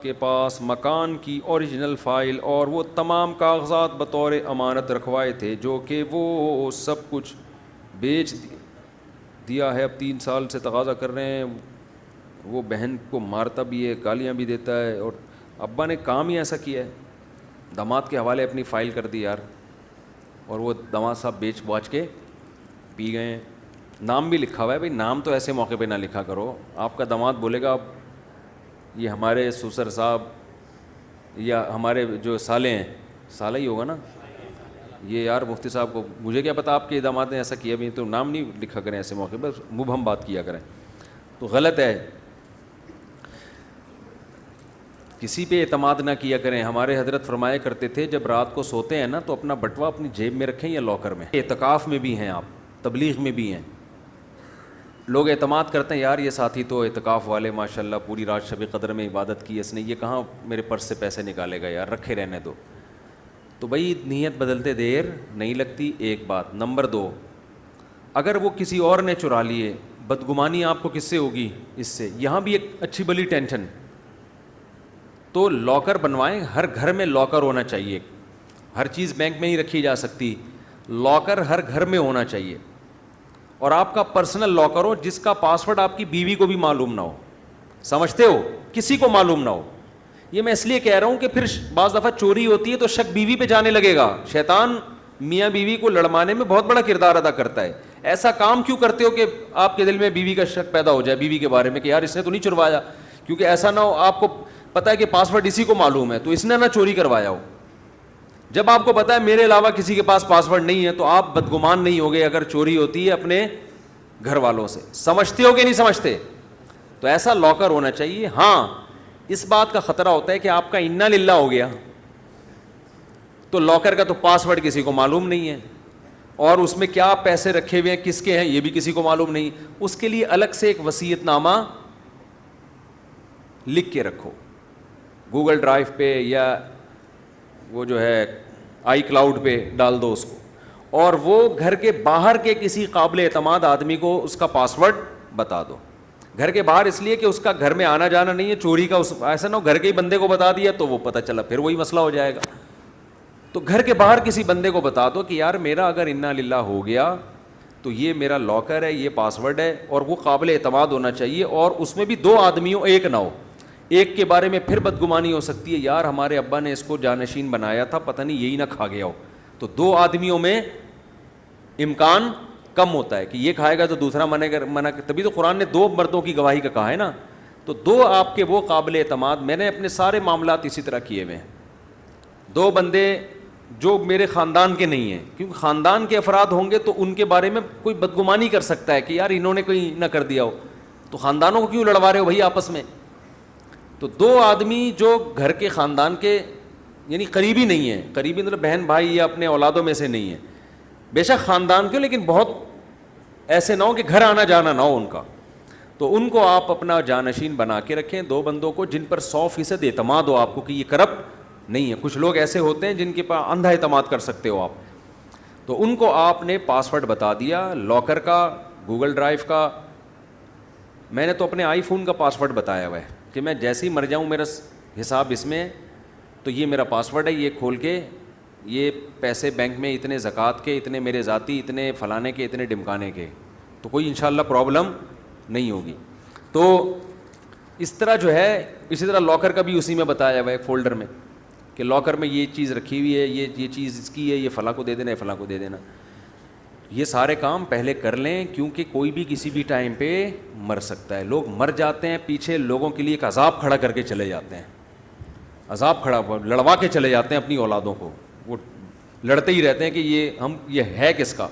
کے پاس مکان کی اوریجنل فائل اور وہ تمام کاغذات بطور امانت رکھوائے تھے، جو کہ وہ سب کچھ بیچ دیا ہے۔ اب 3 سال سے تقاضا کر رہے ہیں۔ وہ بہن کو مارتا بھی ہے، گالیاں بھی دیتا ہے، اور ابا نے کام ہی ایسا کیا ہے، داماد کے حوالے اپنی فائل کر دی یار، اور وہ داماد صاحب بیچ باچ کے پی گئے ہیں۔ نام بھی لکھا ہوا ہے، بھائی نام تو ایسے موقع پہ نہ لکھا کرو۔ آپ کا داماد بولے گا یہ ہمارے سسر صاحب یا ہمارے جو سالے ہیں، سالہ ہی ہوگا نا، یہ یار مفتی صاحب کو مجھے کیا پتا آپ کے داماد نے ایسا کیا بھی، تو نام نہیں لکھا کریں ایسے موقع پر، مبہم بات کیا کریں، تو غلط ہے۔ کسی پہ اعتماد نہ کیا کریں۔ ہمارے حضرت فرمایا کرتے تھے جب رات کو سوتے ہیں نا تو اپنا بٹوا اپنی جیب میں رکھیں یا لاکر میں۔ اعتکاف میں بھی ہیں آپ، تبلیغ میں بھی ہیں، لوگ اعتماد کرتے ہیں یار یہ ساتھی تو اعتکاف والے ماشاءاللہ پوری رات شب قدر میں عبادت کی اس نے، یہ کہاں میرے پرس سے پیسے نکالے گا یار، رکھے رہنے دو۔ تو بھائی نیت بدلتے دیر نہیں لگتی، ایک بات۔ نمبر 2، اگر وہ کسی اور نے چرا لیے، بدگمانی آپ کو کس سے ہوگی؟ اس سے۔ یہاں بھی ایک اچھی بلی ٹینشن، تو لاکر بنوائیں، ہر گھر میں لاکر ہونا چاہیے، ہر چیز بینک میں نہیں رکھی جا سکتی، لاکر ہر گھر میں ہونا چاہیے، اور آپ کا پرسنل لاکر ہو جس کا پاسورڈ آپ کی بیوی کو بھی معلوم نہ ہو، سمجھتے ہو، کسی کو معلوم نہ ہو۔ یہ میں اس لیے کہہ رہا ہوں کہ پھر بعض دفعہ چوری ہوتی ہے تو شک بیوی پہ جانے لگے گا۔ شیطان میاں بیوی کو لڑوانے میں بہت بڑا کردار ادا کرتا ہے۔ ایسا کام کیوں کرتے ہو کہ آپ کے دل میں بیوی کا شک پیدا ہو جائے بیوی کے بارے میں کہ یار اس نے تو نہیں چروایا، کیونکہ ایسا نہ ہو آپ کو پتہ ہے کہ پاسورڈ اسی کو معلوم ہے تو اس نے نہ چوری کروایا ہو۔ جب آپ کو پتہ ہے میرے علاوہ کسی کے پاس پاسورڈ نہیں ہے تو آپ بدگمان نہیں ہوگے اگر چوری ہوتی ہے اپنے گھر والوں سے۔ سمجھتے ہو کہ نہیں سمجھتے؟ تو ایسا لاکر ہونا چاہیے۔ ہاں اس بات کا خطرہ ہوتا ہے کہ آپ کا انا للہ ہو گیا تو لاکر کا تو پاسورڈ کسی کو معلوم نہیں ہے، اور اس میں کیا پیسے رکھے ہوئے ہیں کس کے ہیں یہ بھی کسی کو معلوم نہیں۔ اس کے لیے الگ سے ایک وصیت نامہ لکھ کے رکھو، گوگل ڈرائیو پہ یا وہ جو ہے آئی کلاؤڈ پہ ڈال دو اس کو، اور وہ گھر کے باہر کے کسی قابل اعتماد آدمی کو اس کا پاسورڈ بتا دو۔ گھر کے باہر اس لیے کہ اس کا گھر میں آنا جانا نہیں ہے، چوری کا ایسا نہ ہو گھر کے ہی بندے کو بتا دیا تو وہ پتہ چلا پھر وہی مسئلہ ہو جائے گا۔ تو گھر کے باہر کسی بندے کو بتا دو کہ یار میرا اگر انا للہ ہو گیا تو یہ میرا لاکر ہے، یہ پاسورڈ ہے، اور وہ قابل اعتماد ہونا چاہیے، اور اس میں بھی 2 آدمیوں ایک نہ ہو۔ ایک کے بارے میں پھر بدگمانی ہو سکتی ہے، یار ہمارے ابا نے اس کو جانشین بنایا تھا پتہ نہیں یہی نہ کھا گیا ہو، تو 2 آدمیوں میں امکان کم ہوتا ہے کہ یہ کھائے گا تو دوسرا منع، تبھی تو قرآن نے 2 مردوں کی گواہی کا کہا ہے نا۔ تو 2 آپ کے وہ قابل اعتماد، میں نے اپنے سارے معاملات اسی طرح کیے ہوئے ہیں، 2 بندے جو میرے خاندان کے نہیں ہیں، کیونکہ خاندان کے افراد ہوں گے تو ان کے بارے میں کوئی بدگمانی کر سکتا ہے کہ یار انہوں نے کوئی نہ کر دیا ہو، تو خاندانوں کو کیوں لڑوا رہے ہو بھائی آپس میں۔ تو 2 آدمی جو گھر کے خاندان کے یعنی قریبی نہیں ہیں، قریبی مطلب بہن بھائی یا اپنے اولادوں میں سے نہیں ہیں، بے شک خاندان کے لیکن بہت ایسے نہ ہو کہ گھر آنا جانا نہ ہو ان کا، تو ان کو آپ اپنا جانشین بنا کے رکھیں، 2 بندوں کو جن پر 100% اعتماد ہو آپ کو کہ یہ کرپٹ نہیں ہے۔ کچھ لوگ ایسے ہوتے ہیں جن کے پاس اندھا اعتماد کر سکتے ہو آپ، تو ان کو آپ نے پاسورڈ بتا دیا لاکر کا، گوگل ڈرائیو کا۔ میں نے تو اپنے آئی فون کا پاسورڈ بتایا ہوا ہے کہ میں جیسے ہی مر جاؤں میرا حساب اس میں، تو یہ میرا پاسورڈ ہے، یہ کھول کے یہ پیسے بینک میں اتنے زکوٰۃ کے، اتنے میرے ذاتی، اتنے فلانے کے، اتنے ڈمکانے کے، تو کوئی انشاءاللہ پرابلم نہیں ہوگی۔ تو اس طرح جو ہے، اسی طرح لاکر کا بھی اسی میں بتایا ہوا ہے فولڈر میں کہ لاکر میں یہ چیز رکھی ہوئی ہے، یہ چیز اس کی ہے، یہ فلاں کو دے دینا ہے، فلاں کو دے دینا۔ یہ سارے کام پہلے کر لیں کیونکہ کوئی بھی کسی بھی ٹائم پہ مر سکتا ہے۔ لوگ مر جاتے ہیں، پیچھے لوگوں کے لیے ایک عذاب کھڑا کر کے چلے جاتے ہیں، عذاب کھڑا لڑوا کے چلے جاتے ہیں اپنی اولادوں کو، وہ لڑتے ہی رہتے ہیں کہ یہ ہے کس کا۔